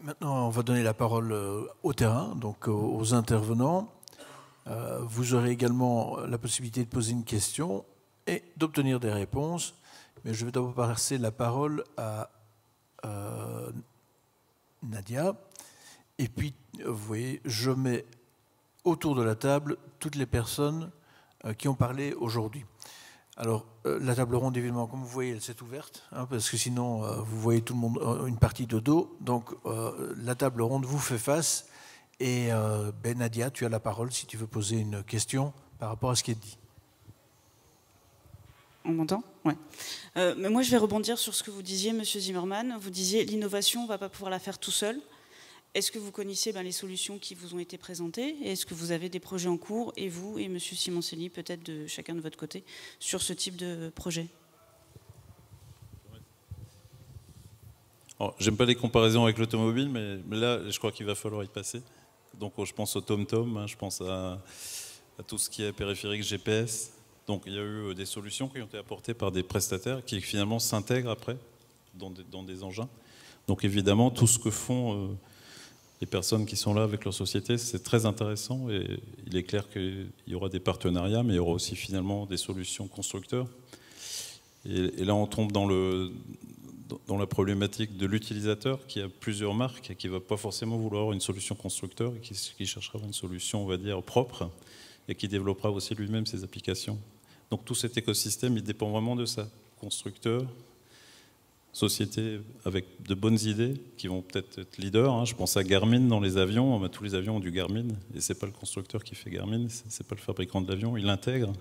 Maintenant, on va donner la parole au terrain, donc aux intervenants. Vous aurez également la possibilité de poser une question et d'obtenir des réponses. Mais je vais d'abord passer la parole à Nadia. Et puis, vous voyez, je mets autour de la table toutes les personnes qui ont parlé aujourd'hui. Alors, la table ronde, évidemment, comme vous voyez, elle s'est ouverte, hein, parce que sinon, vous voyez tout le monde une partie de dos. Donc, la table ronde vous fait face. Et Nadia, tu as la parole si tu veux poser une question par rapport à ce qui est dit. On m'entend? Ouais. Mais moi, je vais rebondir sur ce que vous disiez, Monsieur Zimmermann. Vous disiez l'innovation, on ne va pas pouvoir la faire tout seul. Est-ce que vous connaissez les solutions qui vous ont été présentées? Et est-ce que vous avez des projets en cours, et vous et Monsieur Simoncelli, peut-être de chacun de votre côté, sur ce type de projet? J'aime pas les comparaisons avec l'automobile, mais là, je crois qu'il va falloir y passer. Donc, je pense au TomTom, hein, je pense à tout ce qui est périphérique GPS. Donc, il y a eu des solutions qui ont été apportées par des prestataires qui finalement s'intègrent après dans des engins. Donc, évidemment, tout ce que font les personnes qui sont là avec leur société, c'est très intéressant et il est clair qu'il y aura des partenariats, mais il y aura aussi finalement des solutions constructeurs. Et là, on tombe dans la problématique de l'utilisateur qui a plusieurs marques et qui ne va pas forcément vouloir avoir une solution constructeur et qui cherchera une solution, on va dire, propre et qui développera aussi lui-même ses applications. Donc tout cet écosystème, il dépend vraiment de ça. Constructeur, société avec de bonnes idées qui vont peut-être être leaders. Hein. Je pense à Garmin dans les avions. Tous les avions ont du Garmin et ce n'est pas le constructeur qui fait Garmin, ce n'est pas le fabricant de l'avion, il l'intègre.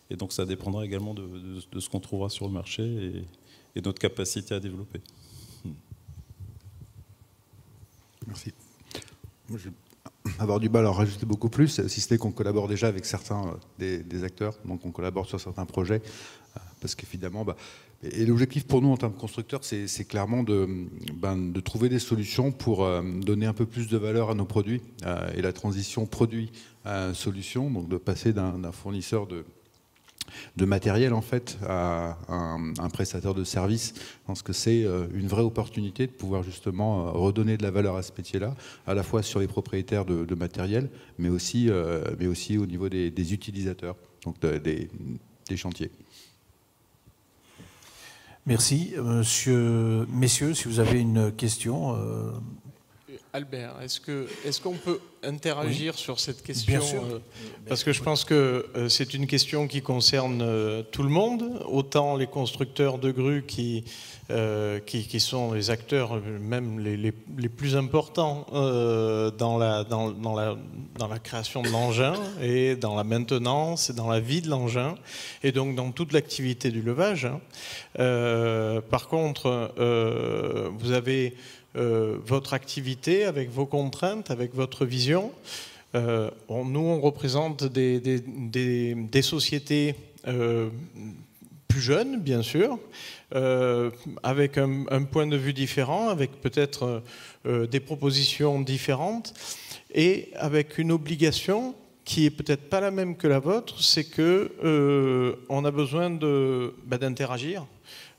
Et donc ça dépendra également de ce qu'on trouvera sur le marché et notre capacité à développer. Merci. Moi, je vais avoir du mal à en rajouter beaucoup plus, si ce n'est qu'on collabore déjà avec certains des acteurs, donc on collabore sur certains projets, parce qu'évidemment, et l'objectif pour nous en termes de constructeurs, c'est clairement de trouver des solutions pour donner un peu plus de valeur à nos produits, et la transition produit-solution, donc de passer d'un fournisseur de matériel en fait à un prestataire de service. Je pense que c'est une vraie opportunité de pouvoir justement redonner de la valeur à ce métier-là, à la fois sur les propriétaires de matériel, mais aussi au niveau des utilisateurs, donc des chantiers. Merci. Messieurs, si vous avez une question. Albert, est-ce qu'on peut interagir sur cette question? Bien sûr. Parce que je pense que c'est une question qui concerne tout le monde, autant les constructeurs de grues qui sont les acteurs même les plus importants dans la création de l'engin et dans la maintenance et dans la vie de l'engin et donc dans toute l'activité du levage. Par contre, vous avez votre activité avec vos contraintes, avec votre vision. Nous, on représente des sociétés plus jeunes, bien sûr, avec un point de vue différent, avec peut-être des propositions différentes et avec une obligation qui est peut-être pas la même que la vôtre, c'est que on a besoin d'interagir.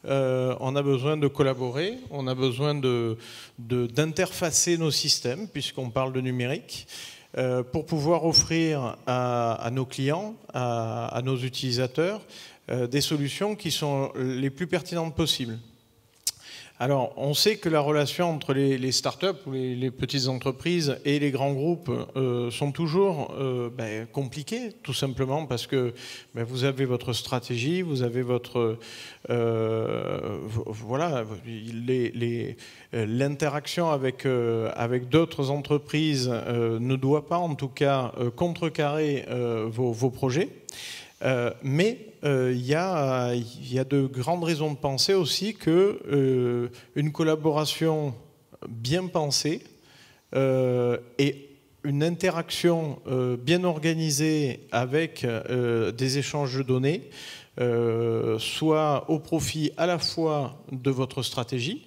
On a besoin de collaborer, on a besoin d'interfacer nos systèmes, puisqu'on parle de numérique, pour pouvoir offrir à nos clients, à nos utilisateurs, des solutions qui sont les plus pertinentes possibles. Alors, on sait que la relation entre les startups ou les petites entreprises et les grands groupes sont toujours compliquées, tout simplement parce que vous avez votre stratégie, vous avez votre... voilà, l'interaction avec d'autres entreprises ne doit pas, en tout cas, contrecarrer vos projets. Mais il y a de grandes raisons de penser aussi que une collaboration bien pensée et une interaction bien organisée avec des échanges de données soit au profit à la fois de votre stratégie,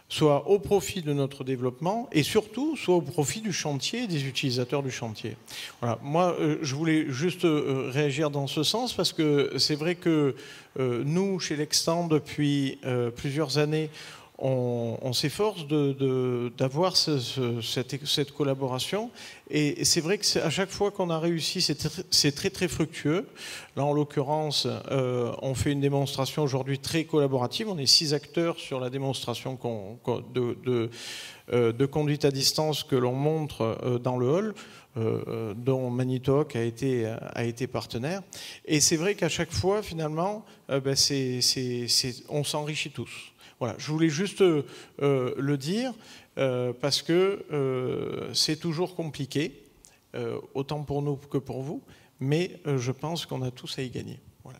soit au profit de notre développement et surtout soit au profit du chantier et des utilisateurs du chantier. Voilà. Moi, je voulais juste réagir dans ce sens parce que c'est vrai que nous, chez Lextan, depuis plusieurs années, on s'efforce d'avoir cette collaboration. Et c'est vrai qu'à chaque fois qu'on a réussi, c'est très très fructueux. Là, en l'occurrence, on fait une démonstration aujourd'hui très collaborative. On est 6 acteurs sur la démonstration de conduite à distance que l'on montre dans le hall, dont Magnetalk a été partenaire. Et c'est vrai qu'à chaque fois, finalement, on s'enrichit tous. Voilà, je voulais juste le dire parce que c'est toujours compliqué, autant pour nous que pour vous, mais je pense qu'on a tous à y gagner. Voilà.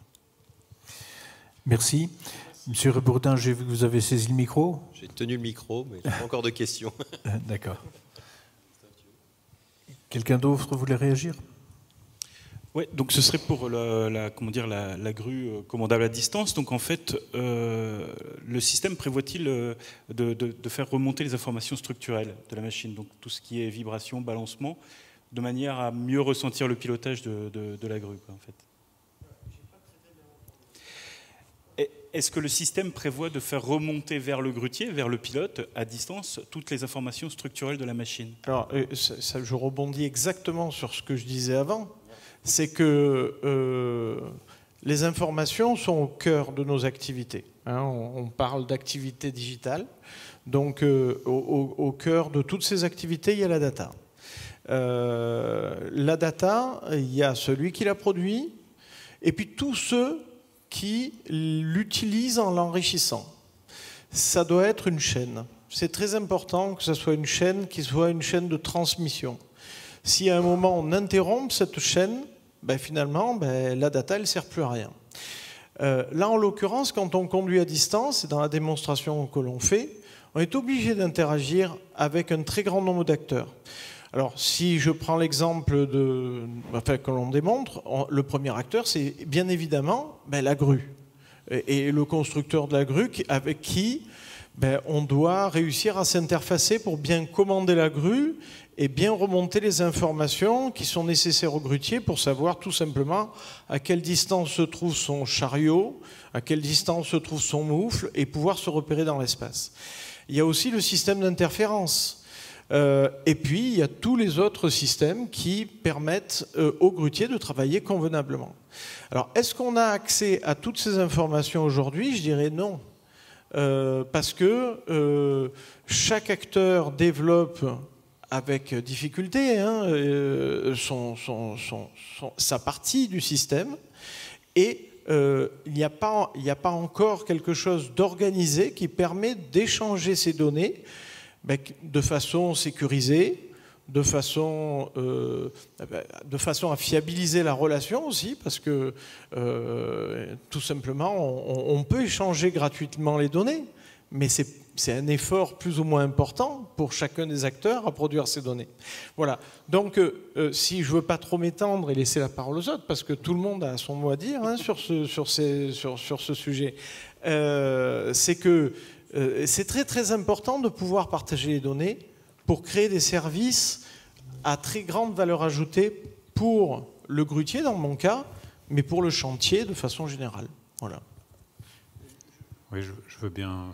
Merci. Monsieur Rebourdin, j'ai vu que vous avez saisi le micro. J'ai tenu le micro, mais je n'ai pas encore de questions. D'accord. Quelqu'un d'autre voulait réagir ? Oui, donc ce serait pour la grue commandable à distance. Donc en fait, le système prévoit-il de faire remonter les informations structurelles de la machine, donc tout ce qui est vibration, balancement, de manière à mieux ressentir le pilotage de la grue, quoi, en fait. Est-ce que le système prévoit de faire remonter vers le grutier, vers le pilote, à distance, toutes les informations structurelles de la machine ? Alors, je rebondis exactement sur ce que je disais avant. C'est que les informations sont au cœur de nos activités. Hein, on parle d'activité digitale. Donc, au cœur de toutes ces activités, il y a la data. La data, il y a celui qui la produit, et puis tous ceux qui l'utilisent en l'enrichissant. Ça doit être une chaîne. C'est très important que ce soit une chaîne qui soit une chaîne de transmission. Si à un moment on interrompt cette chaîne, finalement, la data, elle ne sert plus à rien. Là, en l'occurrence, quand on conduit à distance, et dans la démonstration que l'on fait, on est obligé d'interagir avec un très grand nombre d'acteurs. Alors, si je prends l'exemple que l'on démontre, le premier acteur, c'est bien évidemment la grue. Et le constructeur de la grue avec qui on doit réussir à s'interfacer pour bien commander la grue et bien remonter les informations qui sont nécessaires au grutier pour savoir tout simplement à quelle distance se trouve son chariot, à quelle distance se trouve son moufle et pouvoir se repérer dans l'espace. Il y a aussi le système d'interférence. Et puis, il y a tous les autres systèmes qui permettent au grutier de travailler convenablement. Alors, est-ce qu'on a accès à toutes ces informations aujourd'hui ? Je dirais non. Parce que chaque acteur développe avec difficulté sa partie du système et il n'y a pas encore quelque chose d'organisé qui permet d'échanger ces données de façon sécurisée, de façon à fiabiliser la relation aussi, parce que tout simplement, on peut échanger gratuitement les données, mais c'est un effort plus ou moins important pour chacun des acteurs à produire ces données. Voilà. Donc, si je ne veux pas trop m'étendre et laisser la parole aux autres, parce que tout le monde a son mot à dire sur ce sujet, c'est que c'est très très important de pouvoir partager les données pour créer des services à très grande valeur ajoutée pour le grutier dans mon cas, mais pour le chantier de façon générale. Voilà. Oui, je veux bien,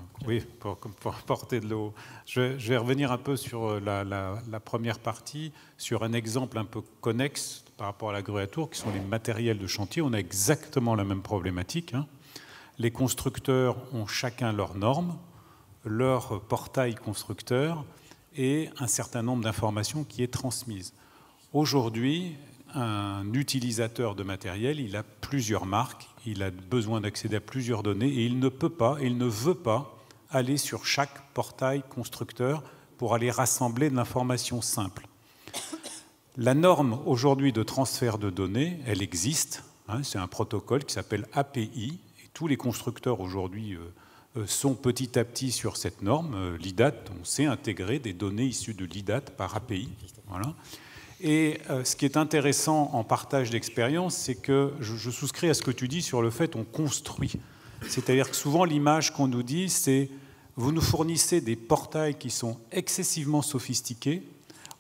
pour porter de l'eau. Je vais revenir un peu sur la première partie, sur un exemple un peu connexe par rapport à la grue à tour, qui sont les matériels de chantier. On a exactement la même problématique. Les constructeurs ont chacun leurs normes, leur portail constructeur et un certain nombre d'informations qui est transmise. Aujourd'hui, un utilisateur de matériel, il a plusieurs marques, il a besoin d'accéder à plusieurs données et il ne peut pas, il ne veut pas aller sur chaque portail constructeur pour aller rassembler de l'information simple. La norme aujourd'hui de transfert de données, elle existe, c'est un protocole qui s'appelle API et tous les constructeurs aujourd'hui sont petit à petit sur cette norme. L'IDAT, on sait intégrer des données issues de l'IDAT par API. Voilà. Et ce qui est intéressant en partage d'expérience, c'est que je souscris à ce que tu dis sur le fait qu'on construit. C'est-à-dire que souvent l'image qu'on nous dit, c'est vous nous fournissez des portails qui sont excessivement sophistiqués,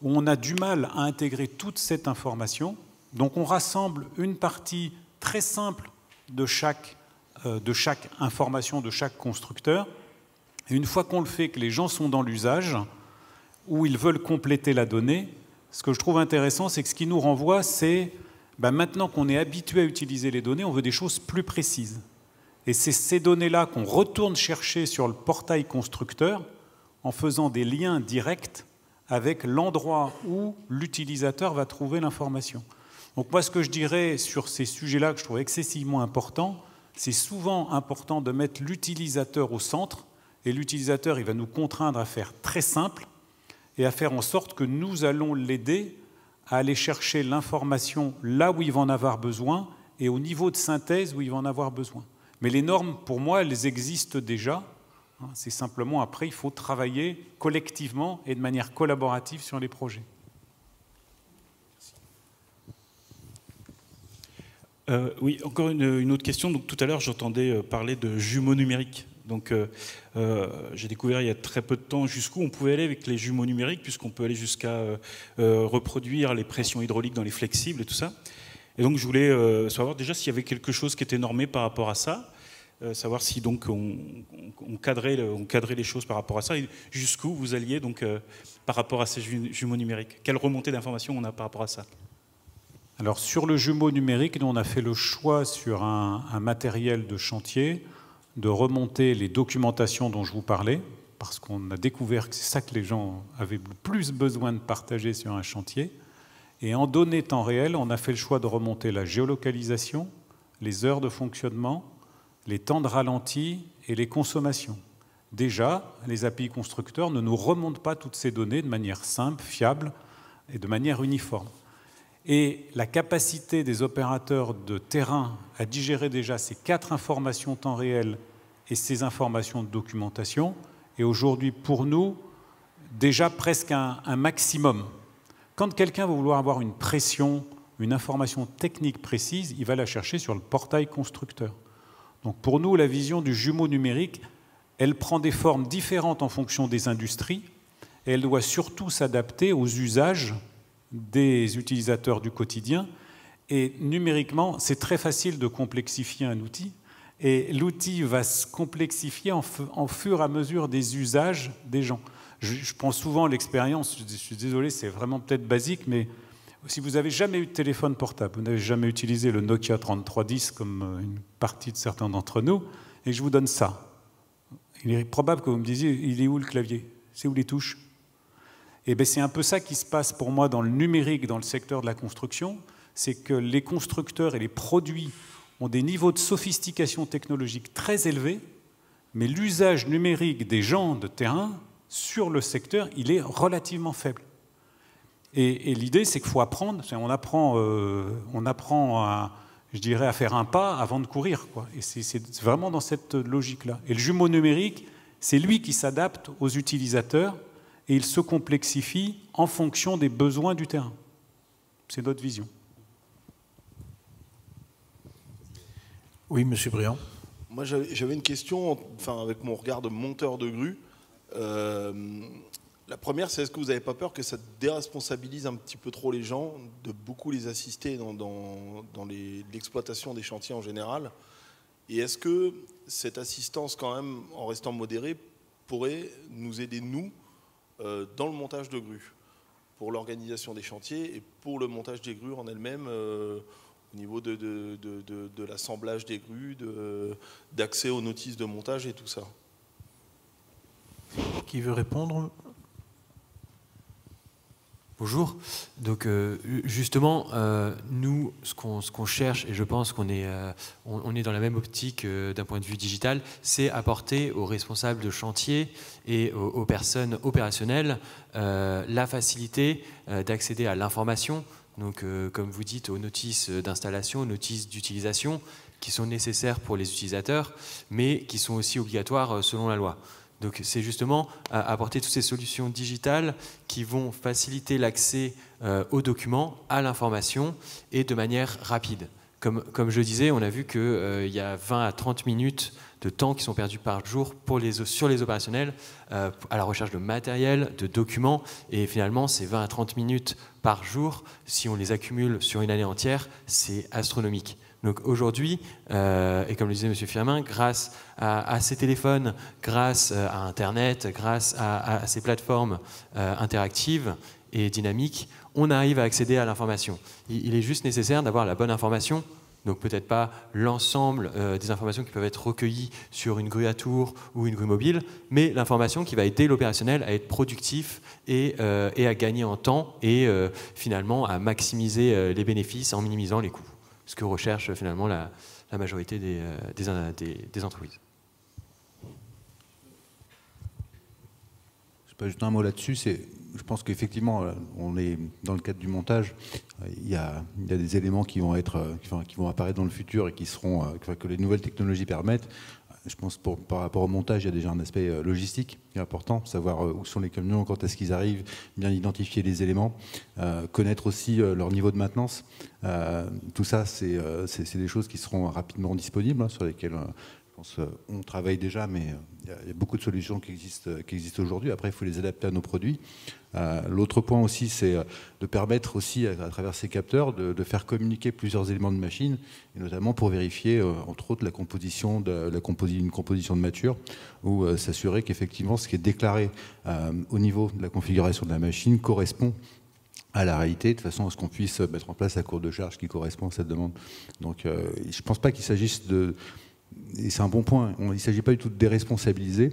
où on a du mal à intégrer toute cette information. Donc on rassemble une partie très simple de chaque information de chaque constructeur, Et une fois qu'on le fait, que les gens sont dans l'usage, où ils veulent compléter la donnée, ce que je trouve intéressant, c'est que ce qui nous renvoie, c'est maintenant qu'on est habitué à utiliser les données, on veut des choses plus précises. Et c'est ces données-là qu'on retourne chercher sur le portail constructeur en faisant des liens directs avec l'endroit où l'utilisateur va trouver l'information. Donc moi, ce que je dirais sur ces sujets-là que je trouve excessivement importants, c'est souvent important de mettre l'utilisateur au centre, et l'utilisateur, il va nous contraindre à faire très simple et à faire en sorte que nous allons l'aider à aller chercher l'information là où il va en avoir besoin et au niveau de synthèse où il va en avoir besoin. Mais les normes, pour moi, elles existent déjà. C'est simplement, après, il faut travailler collectivement et de manière collaborative sur les projets. Oui, encore une autre question. Donc, tout à l'heure, j'entendais parler de jumeaux numériques. Donc, j'ai découvert il y a très peu de temps jusqu'où on pouvait aller avec les jumeaux numériques, puisqu'on peut aller jusqu'à reproduire les pressions hydrauliques dans les flexibles et tout ça. Et donc, je voulais savoir déjà s'il y avait quelque chose qui était normé par rapport à ça, savoir si donc on cadrait les choses par rapport à ça, et jusqu'où vous alliez donc par rapport à ces jumeaux numériques. Quelle remontée d'informations on a par rapport à ça? Alors, sur le jumeau numérique, nous, on a fait le choix sur un matériel de chantier de remonter les documentations dont je vous parlais, parce qu'on a découvert que c'est ça que les gens avaient le plus besoin de partager sur un chantier. Et en données temps réel, on a fait le choix de remonter la géolocalisation, les heures de fonctionnement, les temps de ralenti et les consommations. Déjà, les API constructeurs ne nous remontent pas toutes ces données de manière simple, fiable et de manière uniforme. Et la capacité des opérateurs de terrain à digérer déjà ces 4 informations temps réel et ces informations de documentation est aujourd'hui pour nous déjà presque un maximum. Quand quelqu'un va vouloir avoir une pression, une information technique précise, il va la chercher sur le portail constructeur. Donc pour nous, la vision du jumeau numérique, elle prend des formes différentes en fonction des industries et elle doit surtout s'adapter aux usages des utilisateurs du quotidien. Et numériquement, c'est très facile de complexifier un outil. Et l'outil va se complexifier en fur et à mesure des usages des gens. Je prends souvent l'expérience, je suis désolé, c'est vraiment peut-être basique, mais si vous n'avez jamais eu de téléphone portable, vous n'avez jamais utilisé le Nokia 3310 comme une partie de certains d'entre nous, et que je vous donne ça, il est probable que vous me disiez, il est où le clavier? C'est où les touches? Et bien, c'est un peu ça qui se passe pour moi dans le numérique, dans le secteur de la construction, c'est que les constructeurs et les produits ont des niveaux de sophistication technologique très élevés, mais l'usage numérique des gens de terrain sur le secteur, il est relativement faible. Et l'idée, c'est qu'il faut apprendre, on apprend à faire un pas avant de courir, quoi. Et c'est vraiment dans cette logique-là. Et le jumeau numérique, c'est lui qui s'adapte aux utilisateurs et il se complexifie en fonction des besoins du terrain. C'est notre vision. Oui, Monsieur Briand. Moi, j'avais une question, enfin, avec mon regard de monteur de grue. La première, c'est est-ce que vous n'avez pas peur que ça déresponsabilise un petit peu trop les gens, de beaucoup les assister dans l'exploitation des chantiers en général? Et est-ce que cette assistance, quand même, en restant modérée, pourrait nous aider, nous, dans le montage de grues, pour l'organisation des chantiers et pour le montage des grues en elles-mêmes, au niveau de l'assemblage des grues, d'accès aux notices de montage et tout ça? Qui veut répondre? Bonjour. Donc justement, nous, ce qu'on cherche, et je pense qu'on est, on est dans la même optique d'un point de vue digital, c'est apporter aux responsables de chantier et aux personnes opérationnelles la facilité d'accéder à l'information, donc comme vous dites, aux notices d'installation, aux notices d'utilisation, qui sont nécessaires pour les utilisateurs, mais qui sont aussi obligatoires selon la loi. Donc c'est justement apporter toutes ces solutions digitales qui vont faciliter l'accès aux documents, à l'information et de manière rapide. Comme je disais, on a vu qu'il y a 20 à 30 minutes de temps qui sont perdus par jour sur les opérationnels à la recherche de matériel, de documents. Et finalement, ces 20 à 30 minutes par jour, si on les accumule sur une année entière, c'est astronomique. Donc aujourd'hui, et comme le disait M. Firmin, grâce à ces téléphones, grâce à Internet, grâce à ces plateformes interactives et dynamiques, on arrive à accéder à l'information. Il est juste nécessaire d'avoir la bonne information. Donc peut-être pas l'ensemble des informations qui peuvent être recueillies sur une grue à tour ou une grue mobile, mais l'information qui va aider l'opérationnel à être productif et à gagner en temps et finalement à maximiser les bénéfices en minimisant les coûts. Ce que recherche finalement la majorité des entreprises. Je peux ajouter un mot là-dessus. Je pense qu'effectivement, on est dans le cadre du montage. Il y a des éléments qui vont apparaître dans le futur et que les nouvelles technologies permettent. Je pense par rapport au montage, il y a déjà un aspect logistique qui est important, savoir où sont les camions, quand est-ce qu'ils arrivent, bien identifier les éléments, connaître aussi leur niveau de maintenance. Tout ça, c'est des choses qui seront rapidement disponibles, sur lesquelles je pense on travaille déjà, mais il y a beaucoup de solutions qui existent aujourd'hui. Après, il faut les adapter à nos produits. L'autre point aussi, c'est de permettre aussi, à travers ces capteurs, de faire communiquer plusieurs éléments de machine, et notamment pour vérifier, entre autres, une composition de mâture, ou s'assurer qu'effectivement, ce qui est déclaré au niveau de la configuration de la machine correspond à la réalité, de façon à ce qu'on puisse mettre en place la courbe de charge qui correspond à cette demande. Donc, je ne pense pas qu'il s'agisse de... Et c'est un bon point, il ne s'agit pas du tout de déresponsabiliser,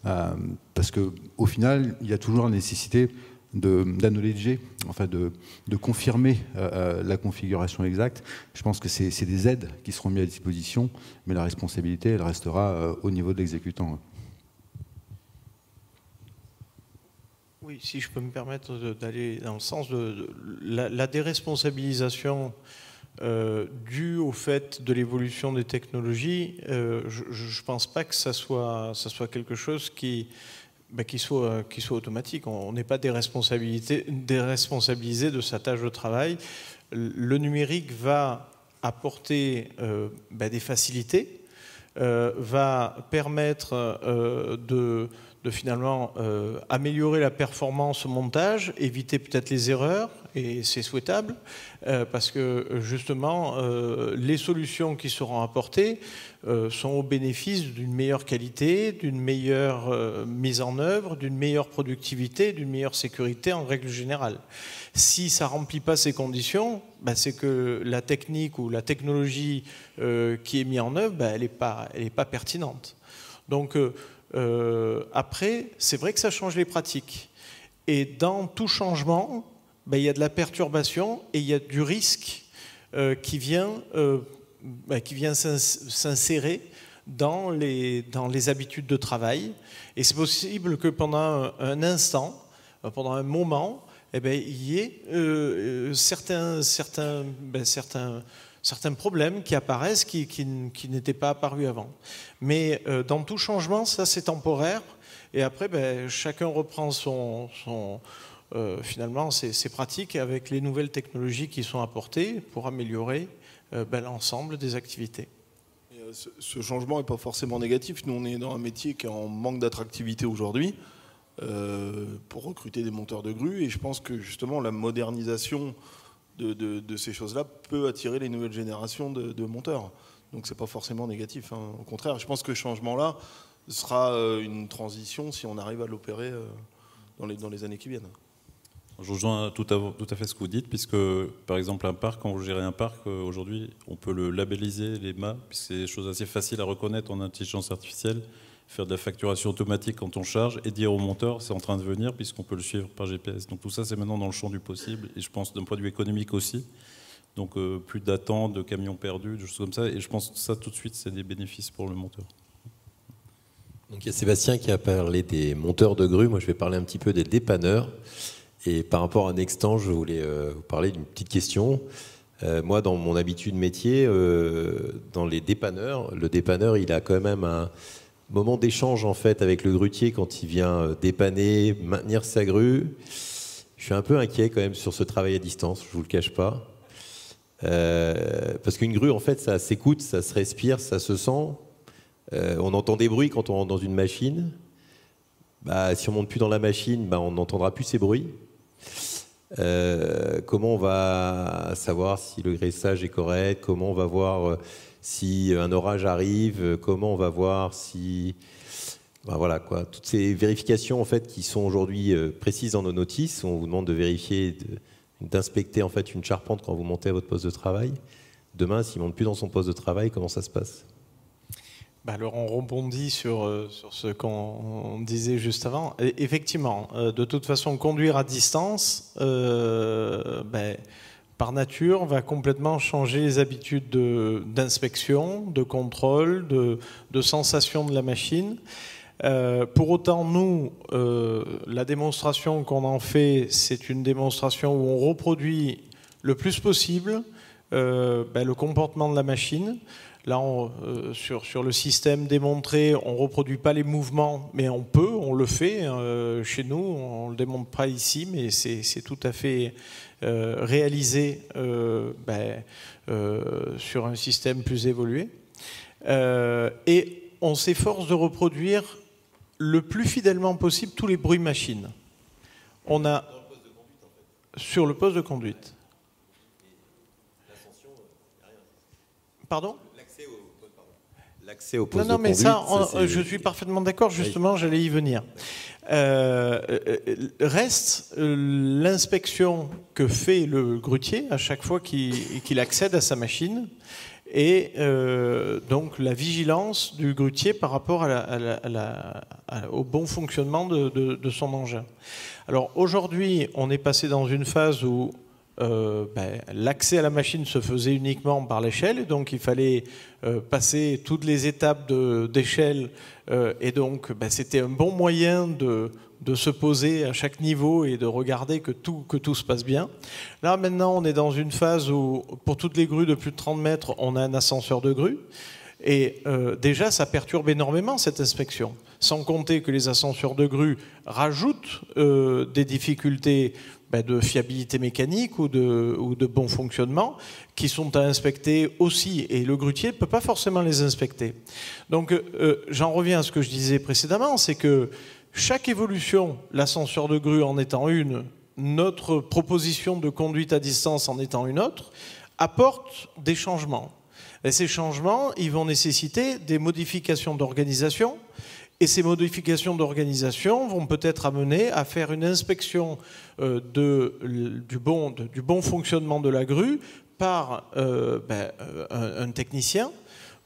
parce qu'au final, il y a toujours la nécessité d'acknowledger, enfin de confirmer la configuration exacte. Je pense que c'est des aides qui seront mises à disposition, mais la responsabilité, elle restera au niveau de l'exécutant. Oui, si je peux me permettre d'aller dans le sens de la déresponsabilisation dû au fait de l'évolution des technologies, je ne pense pas que ça soit quelque chose qui soit automatique. On n'est pas déresponsabilisé de sa tâche de travail. Le numérique va apporter des facilités, va permettre de finalement améliorer la performance au montage, éviter peut-être les erreurs, et c'est souhaitable, parce que justement, les solutions qui seront apportées sont au bénéfice d'une meilleure qualité, d'une meilleure mise en œuvre, d'une meilleure productivité, d'une meilleure sécurité en règle générale. Si ça ne remplit pas ces conditions, c'est que la technique ou la technologie qui est mise en œuvre, elle n'est pas pertinente. Donc, après, c'est vrai que ça change les pratiques. Et dans tout changement, il y a de la perturbation et il y a du risque qui vient s'insérer dans les habitudes de travail. Et c'est possible que pendant un instant, pendant un moment, il y ait certains problèmes qui apparaissent qui n'étaient pas apparus avant. Mais dans tout changement, ça c'est temporaire. Et après, chacun reprend finalement ses pratiques avec les nouvelles technologies qui sont apportées pour améliorer l'ensemble des activités. Et ce changement n'est pas forcément négatif. Nous, on est dans un métier qui est en manque d'attractivité aujourd'hui pour recruter des monteurs de grue. Et je pense que justement, la modernisation de ces choses-là peut attirer les nouvelles générations de monteurs. Donc c'est pas forcément négatif, hein. Au contraire, je pense que ce changement-là sera une transition si on arrive à l'opérer dans les années qui viennent. Je rejoins tout à fait ce que vous dites, puisque par exemple un parc, quand vous gérez un parc, aujourd'hui on peut le labelliser, les mâts, puisque c'est des choses assez faciles à reconnaître en intelligence artificielle, faire de la facturation automatique quand on charge et dire au monteur c'est en train de venir puisqu'on peut le suivre par GPS. Donc tout ça c'est maintenant dans le champ du possible et je pense d'un point de vue économique aussi. Donc plus d'attente, de camions perdus, de choses comme ça, et je pense que ça tout de suite c'est des bénéfices pour le monteur. Donc il y a Sébastien qui a parlé des monteurs de grue, moi je vais parler un petit peu des dépanneurs. Et par rapport à Nextan, je voulais vous parler d'une petite question. Moi, dans mon habitude métier, dans les dépanneurs, le dépanneur, il a quand même un moment d'échange en fait avec le grutier quand il vient dépanner, maintenir sa grue. Je suis un peu inquiet quand même sur ce travail à distance, je vous le cache pas. Parce qu'une grue, en fait, ça s'écoute, ça se respire, ça se sent. On entend des bruits quand on rentre dans une machine. Si on ne monte plus dans la machine, on n'entendra plus ces bruits. Comment on va savoir si le graissage est correct? Comment on va voir si un orage arrive? Comment on va voir si... Ben voilà, quoi. Toutes ces vérifications en fait, qui sont aujourd'hui précises dans nos notices. On vous demande de vérifier, d'inspecter en fait, une charpente quand vous montez à votre poste de travail. Demain, s'il ne monte plus dans son poste de travail, comment ça se passe? Alors on rebondit sur ce qu'on disait juste avant. Et effectivement, de toute façon, conduire à distance, par nature, va complètement changer les habitudes d'inspection, de contrôle, de sensation de la machine. Pour autant, nous, la démonstration qu'on en fait, c'est une démonstration où on reproduit le plus possible le comportement de la machine. Là, sur le système démontré, on ne reproduit pas les mouvements, mais on le fait. Chez nous, on ne le démontre pas ici, mais c'est tout à fait réalisé sur un système plus évolué. Et on s'efforce de reproduire le plus fidèlement possible tous les bruits machines. On a sur le poste de conduite. Pardon ? L'accès au poste non, de mais conduite, ça, je suis parfaitement d'accord, justement, j'allais y venir. Reste l'inspection que fait le grutier à chaque fois qu'il accède à sa machine et donc la vigilance du grutier par rapport au bon fonctionnement de son engin. Alors aujourd'hui, on est passé dans une phase où l'accès à la machine se faisait uniquement par l'échelle, donc il fallait passer toutes les étapes d'échelle, et donc c'était un bon moyen de se poser à chaque niveau et de regarder que tout se passe bien. Là maintenant on est dans une phase où pour toutes les grues de plus de 30 mètres on a un ascenseur de grue, et déjà ça perturbe énormément cette inspection, sans compter que les ascenseurs de grue rajoutent des difficultés de fiabilité mécanique ou de bon fonctionnement qui sont à inspecter aussi, et le grutier ne peut pas forcément les inspecter. Donc j'en reviens à ce que je disais précédemment, c'est que chaque évolution, l'ascenseur de grue en étant une, notre proposition de conduite à distance en étant une autre, apporte des changements. Et ces changements, ils vont nécessiter des modifications d'organisation. Et ces modifications d'organisation vont peut-être amener à faire une inspection du bon fonctionnement de la grue par un technicien,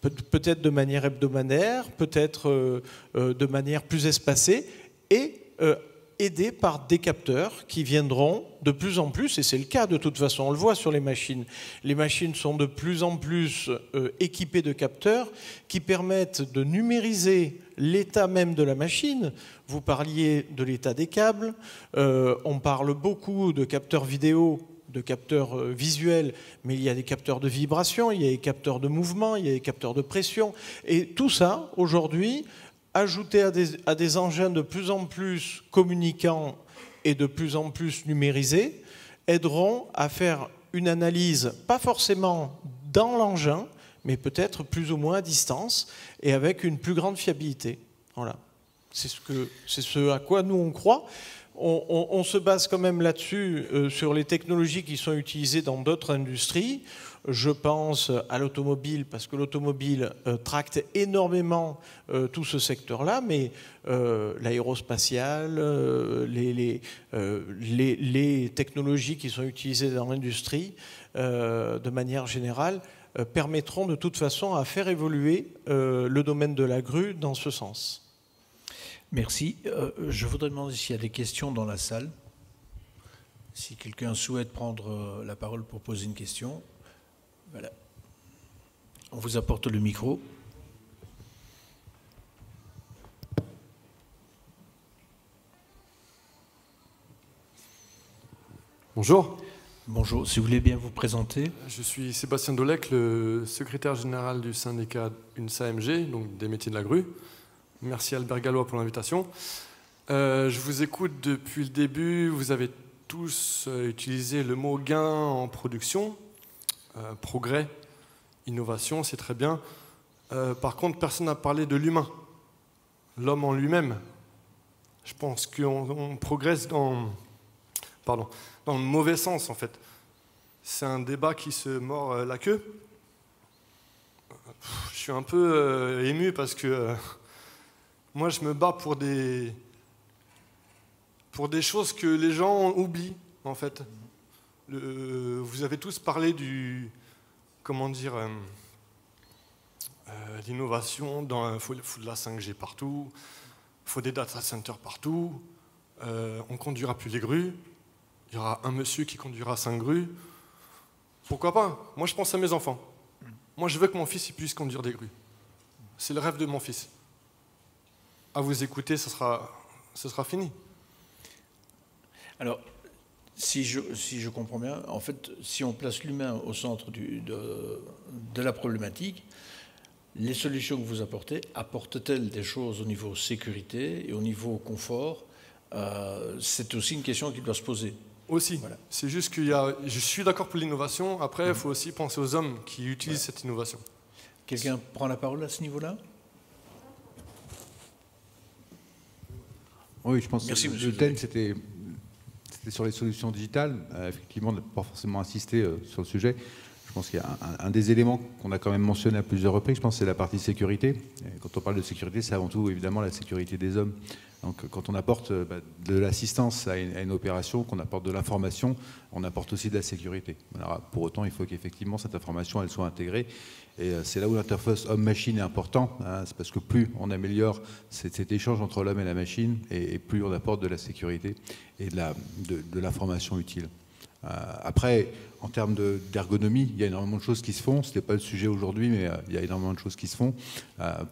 peut-être de manière hebdomadaire, peut-être de manière plus espacée, et aidé par des capteurs qui viendront de plus en plus, et c'est le cas de toute façon, on le voit sur les machines sont de plus en plus équipées de capteurs qui permettent de numériser l'état même de la machine. Vous parliez de l'état des câbles, on parle beaucoup de capteurs vidéo, de capteurs visuels, mais il y a des capteurs de vibration, il y a des capteurs de mouvement, il y a des capteurs de pression, et tout ça, aujourd'hui, ajouté à des engins de plus en plus communicants et de plus en plus numérisés, aideront à faire une analyse, pas forcément dans l'engin, mais peut-être plus ou moins à distance, et avec une plus grande fiabilité. Voilà. C'est ce à quoi nous on croit. On se base quand même là-dessus sur les technologies qui sont utilisées dans d'autres industries. Je pense à l'automobile, parce que l'automobile tracte énormément tout ce secteur-là, mais l'aérospatial, les technologies qui sont utilisées dans l'industrie, de manière générale, permettront de toute façon à faire évoluer le domaine de la grue dans ce sens. Merci. Je voudrais demander s'il y a des questions dans la salle. Si quelqu'un souhaite prendre la parole pour poser une question. Voilà. On vous apporte le micro. Bonjour. Bonjour, si vous voulez bien vous présenter. Je suis Sébastien Dolec, le secrétaire général du syndicat UNSA-MG, donc des métiers de la grue. Merci Albert Gallois pour l'invitation. Je vous écoute depuis le début. Vous avez tous utilisé le mot gain en production, progrès, innovation, c'est très bien. Par contre, personne n'a parlé de l'humain, l'homme en lui-même. Je pense qu'on progresse dans pardon, dans le mauvais sens en fait. C'est un débat qui se mord la queue. Je suis un peu ému parce que moi je me bats pour des choses que les gens oublient en fait. Vous avez tous parlé du, comment dire, l'innovation, il faut de la 5G partout, il faut des data centers partout, on ne conduira plus les grues, il y aura un monsieur qui conduira 5 grues. Pourquoi pas? Moi je pense à mes enfants. Moi je veux que mon fils il puisse conduire des grues. C'est le rêve de mon fils. À vous écouter, ce sera fini. Alors, si je comprends bien, en fait, si on place l'humain au centre de la problématique, les solutions que vous apportez, apportent-elles des choses au niveau sécurité et au niveau confort? C'est aussi une question qui doit se poser. Aussi. Voilà. C'est juste je suis d'accord pour l'innovation. Après, il faut aussi penser aux hommes qui utilisent cette innovation. Quelqu'un prend la parole à ce niveau-là? Oui, je pense Merci, que monsieur le thème, c'était sur les solutions digitales. Effectivement, on n'a pas forcément insisté sur le sujet. Je pense qu'il y a un des éléments qu'on a quand même mentionné à plusieurs reprises, je pense, c'est la partie sécurité. Et quand on parle de sécurité, c'est avant tout, évidemment, la sécurité des hommes. Donc, quand on apporte de l'assistance à une opération, qu'on apporte de l'information, on apporte aussi de la sécurité. Alors, pour autant, il faut qu'effectivement, cette information, elle soit intégrée. Et c'est là où l'interface homme-machine est important. Hein, c'est parce que plus on améliore cet échange entre l'homme et la machine, et plus on apporte de la sécurité et de l'information utile. Après, en termes d'ergonomie, il y a énormément de choses qui se font. Ce n'est pas le sujet aujourd'hui, mais il y a énormément de choses qui se font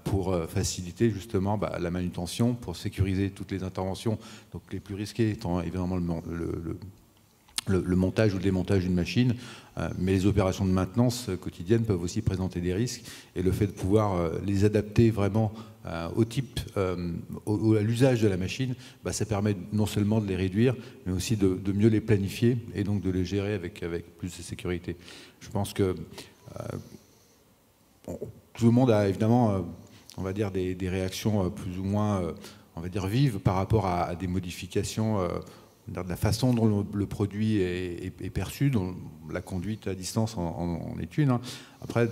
pour faciliter justement la manutention, pour sécuriser toutes les interventions. Donc les plus risquées étant évidemment le montage ou le démontage d'une machine, mais les opérations de maintenance quotidiennes peuvent aussi présenter des risques. Et le fait de pouvoir les adapter vraiment au type, à l'usage de la machine, ça permet non seulement de les réduire, mais aussi de mieux les planifier et donc de les gérer avec plus de sécurité. Je pense que tout le monde a évidemment, on va dire, des réactions plus ou moins, on va dire, vives par rapport à des modifications de la façon dont le produit est perçu, dont la conduite à distance en est une. Après,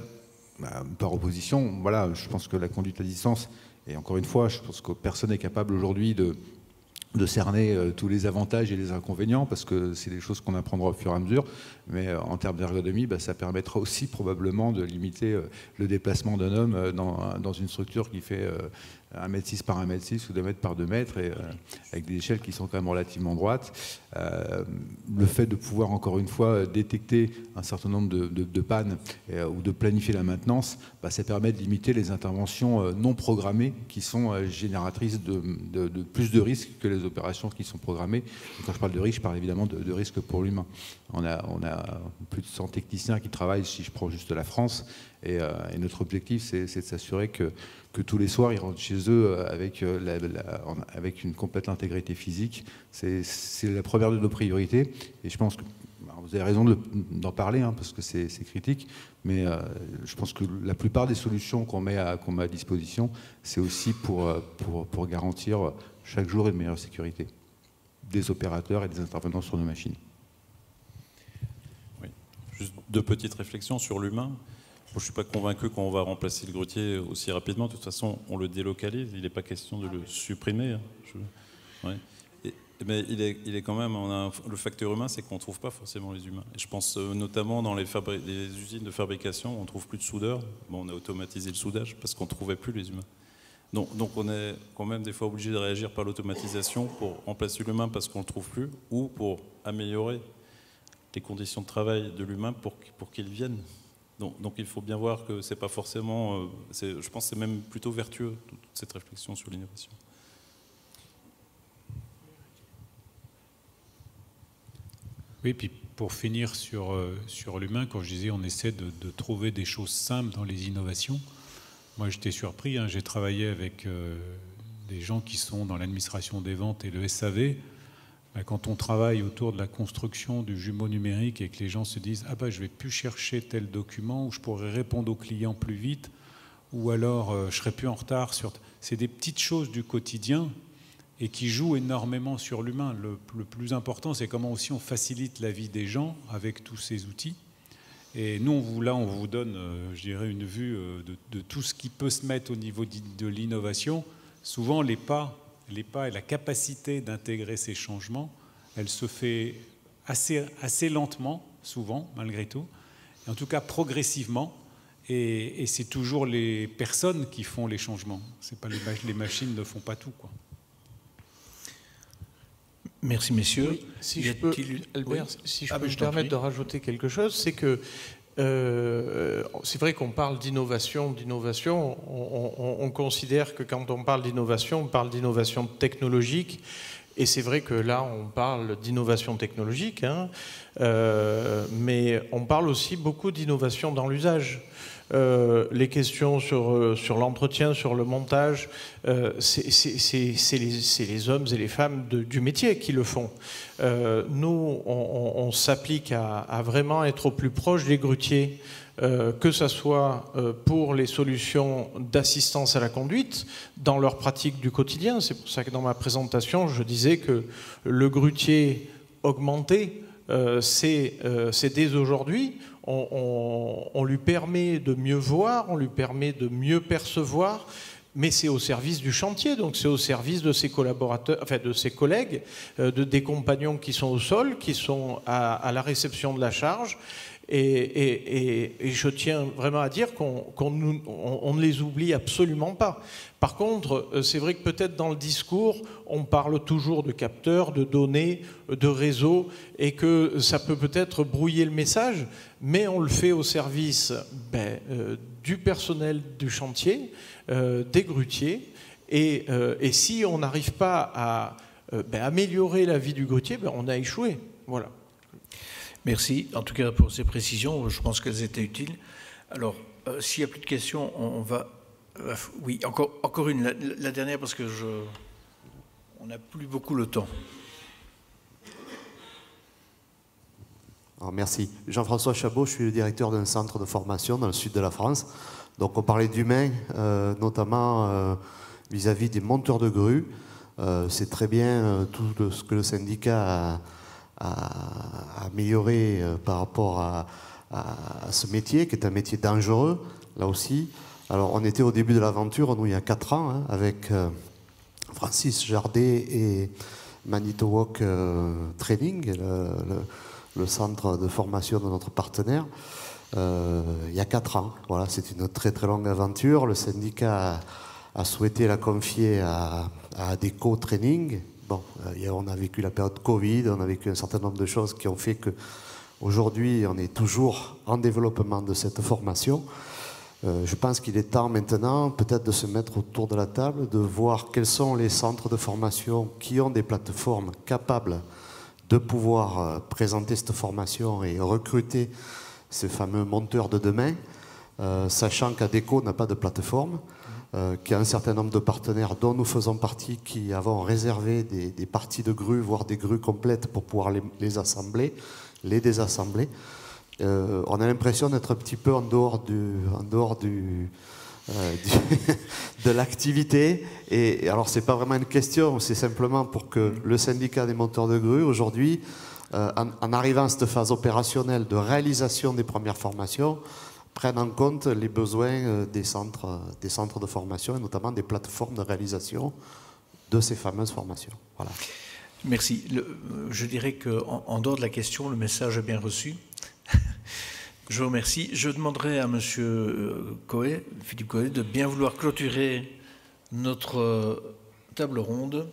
par opposition, voilà, je pense que la conduite à distance, et encore une fois, je pense que personne n'est capable aujourd'hui de cerner tous les avantages et les inconvénients, parce que c'est des choses qu'on apprendra au fur et à mesure, mais en termes d'ergonomie, ça permettra aussi probablement de limiter le déplacement d'un homme dans une structure qui fait 1,6 m par 1,6 m ou 2 m par 2 m, et avec des échelles qui sont quand même relativement droites. Le fait de pouvoir, encore une fois, détecter un certain nombre de pannes ou de planifier la maintenance, ça permet de limiter les interventions non programmées qui sont génératrices de plus de risques que les opérations qui sont programmées. Et quand je parle de risques, je parle évidemment de risques pour l'humain. On a plus de 100 techniciens qui travaillent, si je prends juste la France, et notre objectif, c'est de s'assurer que tous les soirs, ils rentrent chez eux avec une complète intégrité physique. C'est la première de nos priorités. Et je pense que vous avez raison d'en parler, parce que c'est critique. Mais je pense que la plupart des solutions qu'on met à disposition, c'est aussi pour garantir chaque jour une meilleure sécurité des opérateurs et des intervenants sur nos machines. Oui. Juste 2 petites réflexions sur l'humain. Je ne suis pas convaincu qu'on va remplacer le grutier aussi rapidement. De toute façon, on le délocalise. Il n'est pas question de le supprimer. Ouais. Mais il est quand même... le facteur humain, c'est qu'on ne trouve pas forcément les humains. Et je pense notamment dans les usines de fabrication, on ne trouve plus de soudeurs. Bon, on a automatisé le soudage parce qu'on ne trouvait plus les humains. Donc on est quand même des fois obligé de réagir par l'automatisation pour remplacer l'humain parce qu'on ne le trouve plus, ou pour améliorer les conditions de travail de l'humain pour qu'il vienne. Donc il faut bien voir que c'est pas forcément... je pense que c'est même plutôt vertueux, toute cette réflexion sur l'innovation. Oui, puis pour finir sur l'humain, quand je disais on essaie de trouver des choses simples dans les innovations, moi j'étais surpris, j'ai travaillé avec des gens qui sont dans l'administration des ventes et le SAV. Quand on travaille autour de la construction du jumeau numérique et que les gens se disent « Ah je ne vais plus chercher tel document, ou je pourrais répondre aux clients plus vite, ou alors je ne serai plus en retard sur... » C'est des petites choses du quotidien et qui joue énormément sur l'humain. Le plus important, c'est comment aussi on facilite la vie des gens avec tous ces outils. Et nous, on vous donne, je dirais, une vue de tout ce qui peut se mettre au niveau de l'innovation. Souvent, les pas et la capacité d'intégrer ces changements, elle se fait assez lentement, souvent, malgré tout, et en tout cas progressivement. Et c'est toujours les personnes qui font les changements. C'est pas les machines ne font pas tout, quoi. Merci, messieurs. Oui, si je peux, Albert, si je peux me permettre de rajouter quelque chose, c'est que c'est vrai qu'on parle d'innovation. On considère que quand on parle d'innovation, on parle d'innovation technologique. Et c'est vrai que là, on parle d'innovation technologique, hein, mais on parle aussi beaucoup d'innovation dans l'usage. Les questions sur l'entretien, sur le montage, c'est les hommes et les femmes du métier qui le font. Nous, on s'applique à vraiment être au plus proche des grutiers, que ce soit pour les solutions d'assistance à la conduite dans leur pratique du quotidien. C'est pour ça que dans ma présentation, je disais que le grutier augmenté, c'est dès aujourd'hui. On lui permet de mieux voir, on lui permet de mieux percevoir, mais c'est au service du chantier, donc c'est au service de ses collaborateurs, enfin de ses collègues, des compagnons qui sont au sol, qui sont à la réception de la charge. Et je tiens vraiment à dire qu'on ne les oublie absolument pas. Par contre, c'est vrai que peut-être dans le discours, on parle toujours de capteurs, de données, de réseaux, et que ça peut peut-être brouiller le message, mais on le fait au service du personnel du chantier, des grutiers, et si on n'arrive pas à améliorer la vie du grutier, on a échoué. Voilà. Merci, en tout cas pour ces précisions, je pense qu'elles étaient utiles. Alors, s'il n'y a plus de questions, on va... Oui, encore une, la dernière, parce que on n'a plus beaucoup le temps. Alors, merci. Jean-François Chabot, je suis le directeur d'un centre de formation dans le sud de la France. Donc on parlait d'humain, notamment vis-à-vis des monteurs de grue. C'est très bien tout ce que le syndicat a amélioré par rapport à ce métier, qui est un métier dangereux, là aussi. Alors, on était au début de l'aventure, nous, il y a 4 ans, hein, avec Francis Jardet et Manitowok Training, le centre de formation de notre partenaire, il y a 4 ans. Voilà, c'est une très très longue aventure. Le syndicat a souhaité la confier à Adecco Training. Bon, on a vécu la période Covid, on a vécu un certain nombre de choses qui ont fait qu'aujourd'hui, on est toujours en développement de cette formation. Je pense qu'il est temps maintenant peut-être de se mettre autour de la table, de voir quels sont les centres de formation qui ont des plateformes capables de pouvoir présenter cette formation et recruter ces fameux monteurs de demain, sachant qu'Adecco n'a pas de plateforme, qu'il y a un certain nombre de partenaires dont nous faisons partie qui avons réservé des parties de grues, voire des grues complètes pour pouvoir les assembler, les désassembler. On a l'impression d'être un petit peu en dehors de l'activité. Et alors, c'est pas vraiment une question, c'est simplement pour que le syndicat des monteurs de grues, aujourd'hui, en arrivant à cette phase opérationnelle de réalisation des premières formations, prennent en compte les besoins des centres de formation et notamment des plateformes de réalisation de ces fameuses formations. Voilà. Merci. Je dirais qu'en dehors de la question, le message est bien reçu. Je vous remercie. Je demanderai à M. Philippe Coët, de bien vouloir clôturer notre table ronde